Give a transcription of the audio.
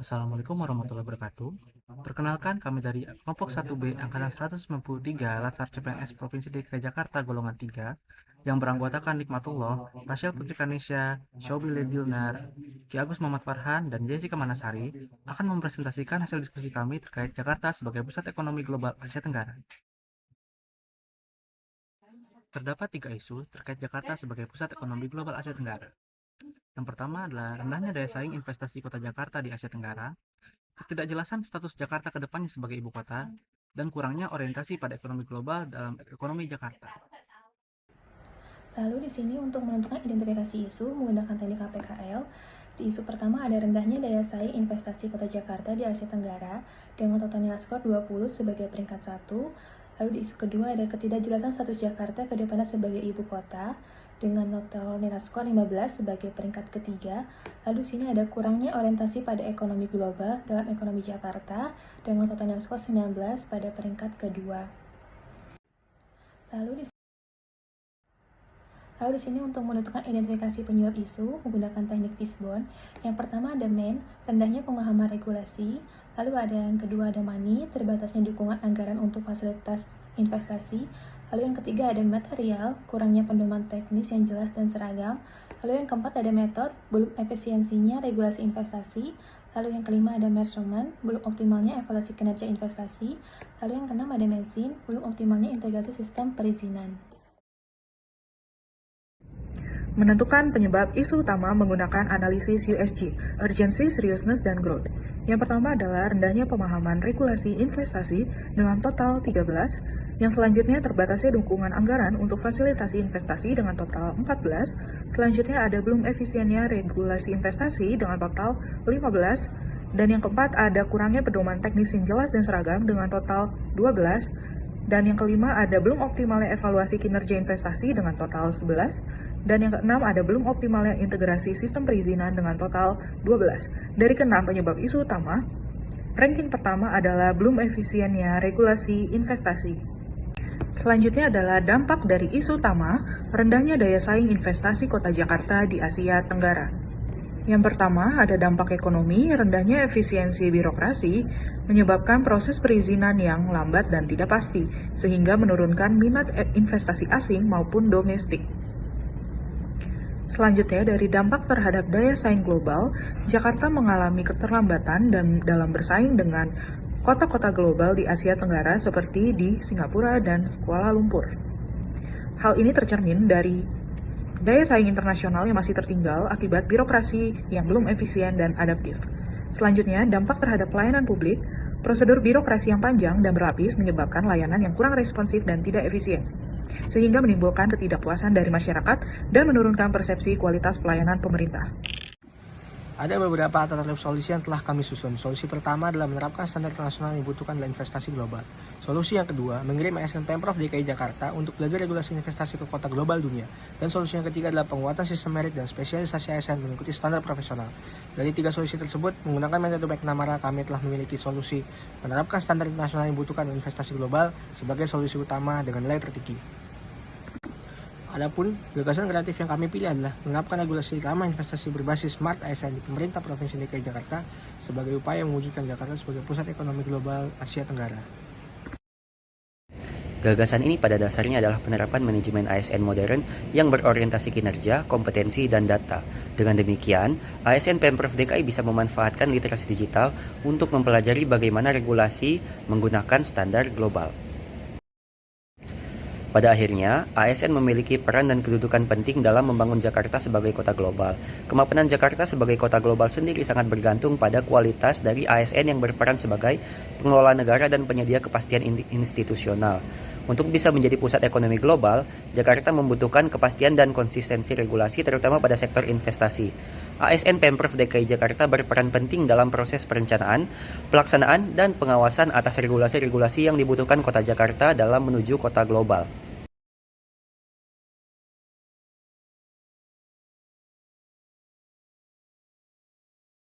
Assalamualaikum warahmatullahi wabarakatuh. Perkenalkan kami dari kelompok 1B Angkatan 193 Latsar CPNS Provinsi DKI Jakarta golongan 3 yang beranggotakan Nikmatullah, Rachel Putri Kanisha, Shobi Ledilnar, Ki Agus Muhammad Farhan, dan Jessica Manasari akan mempresentasikan hasil diskusi kami terkait Jakarta sebagai pusat ekonomi global Asia Tenggara. Terdapat 3 isu terkait Jakarta sebagai pusat ekonomi global Asia Tenggara. Yang pertama adalah rendahnya daya saing investasi kota Jakarta di Asia Tenggara, ketidakjelasan status Jakarta ke depannya sebagai ibu kota, dan kurangnya orientasi pada ekonomi global dalam ekonomi Jakarta. Lalu di sini untuk menentukan identifikasi isu menggunakan teknik KPKL, di isu pertama ada rendahnya daya saing investasi kota Jakarta di Asia Tenggara dengan total nilai skor 20 sebagai peringkat 1. Lalu di isu kedua ada ketidakjelasan status Jakarta ke depannya sebagai ibu kota dengan total nilai skor 15 sebagai peringkat ketiga. Lalu di sini ada kurangnya orientasi pada ekonomi global dalam ekonomi Jakarta dengan total nilai skor 19 pada peringkat kedua. Lalu di sini untuk menentukan identifikasi penyebab isu menggunakan teknik fishbone. Yang pertama ada main, rendahnya pemahaman regulasi. Lalu ada yang kedua ada money, terbatasnya dukungan anggaran untuk fasilitas investasi. Lalu yang ketiga ada material, kurangnya pedoman teknis yang jelas dan seragam. Lalu yang keempat ada metode, belum efisiensinya regulasi investasi. Lalu yang kelima ada measurement, belum optimalnya evaluasi kinerja investasi. Lalu yang keenam ada mesin, belum optimalnya integrasi sistem perizinan. Menentukan penyebab isu utama menggunakan analisis USG, Urgency, Seriousness, dan Growth. Yang pertama adalah rendahnya pemahaman regulasi investasi dengan total 13, yang selanjutnya terbatasnya dukungan anggaran untuk fasilitasi investasi dengan total 14, selanjutnya ada belum efisiennya regulasi investasi dengan total 15, dan yang keempat ada kurangnya pedoman teknis yang jelas dan seragam dengan total 12, dan yang kelima ada belum optimalnya evaluasi kinerja investasi dengan total 11, dan yang keenam ada belum optimalnya integrasi sistem perizinan dengan total 12. Dari keenam penyebab isu utama, ranking pertama adalah belum efisiennya regulasi investasi. Selanjutnya adalah dampak dari isu utama, rendahnya daya saing investasi kota Jakarta di Asia Tenggara. Yang pertama ada dampak ekonomi, rendahnya efisiensi birokrasi, menyebabkan proses perizinan yang lambat dan tidak pasti, sehingga menurunkan minat investasi asing maupun domestik. Selanjutnya, dari dampak terhadap daya saing global, Jakarta mengalami keterlambatan dalam bersaing dengan kota-kota global di Asia Tenggara seperti di Singapura dan Kuala Lumpur. Hal ini tercermin dari daya saing internasional yang masih tertinggal akibat birokrasi yang belum efisien dan adaptif. Selanjutnya, dampak terhadap pelayanan publik, prosedur birokrasi yang panjang dan berlapis menyebabkan layanan yang kurang responsif dan tidak efisien, sehingga menimbulkan ketidakpuasan dari masyarakat dan menurunkan persepsi kualitas pelayanan pemerintah. Ada beberapa alternatif solusi yang telah kami susun. Solusi pertama adalah menerapkan standar internasional yang dibutuhkan dalam investasi global. Solusi yang kedua, mengirim ASN Pemprov DKI Jakarta untuk belajar regulasi investasi ke kota global dunia. Dan solusi yang ketiga adalah penguatan sistem merit dan spesialisasi ASN mengikuti standar profesional. Dari tiga solusi tersebut, menggunakan metode McNamara, kami telah memiliki solusi menerapkan standar internasional yang dibutuhkan dalam investasi global sebagai solusi utama dengan nilai tertinggi. Adapun gagasan kreatif yang kami pilih adalah menerapkan regulasi ramah investasi berbasis Smart ASN di pemerintah Provinsi DKI Jakarta sebagai upaya mewujudkan Jakarta sebagai pusat ekonomi global Asia Tenggara. Gagasan ini pada dasarnya adalah penerapan manajemen ASN modern yang berorientasi kinerja, kompetensi, dan data. Dengan demikian, ASN Pemprov DKI bisa memanfaatkan literasi digital untuk mempelajari bagaimana regulasi menggunakan standar global. Pada akhirnya, ASN memiliki peran dan kedudukan penting dalam membangun Jakarta sebagai kota global. Kemapanan Jakarta sebagai kota global sendiri sangat bergantung pada kualitas dari ASN yang berperan sebagai pengelola negara dan penyedia kepastian institusional. Untuk bisa menjadi pusat ekonomi global, Jakarta membutuhkan kepastian dan konsistensi regulasi terutama pada sektor investasi. ASN Pemprov DKI Jakarta berperan penting dalam proses perencanaan, pelaksanaan, dan pengawasan atas regulasi-regulasi yang dibutuhkan kota Jakarta dalam menuju kota global.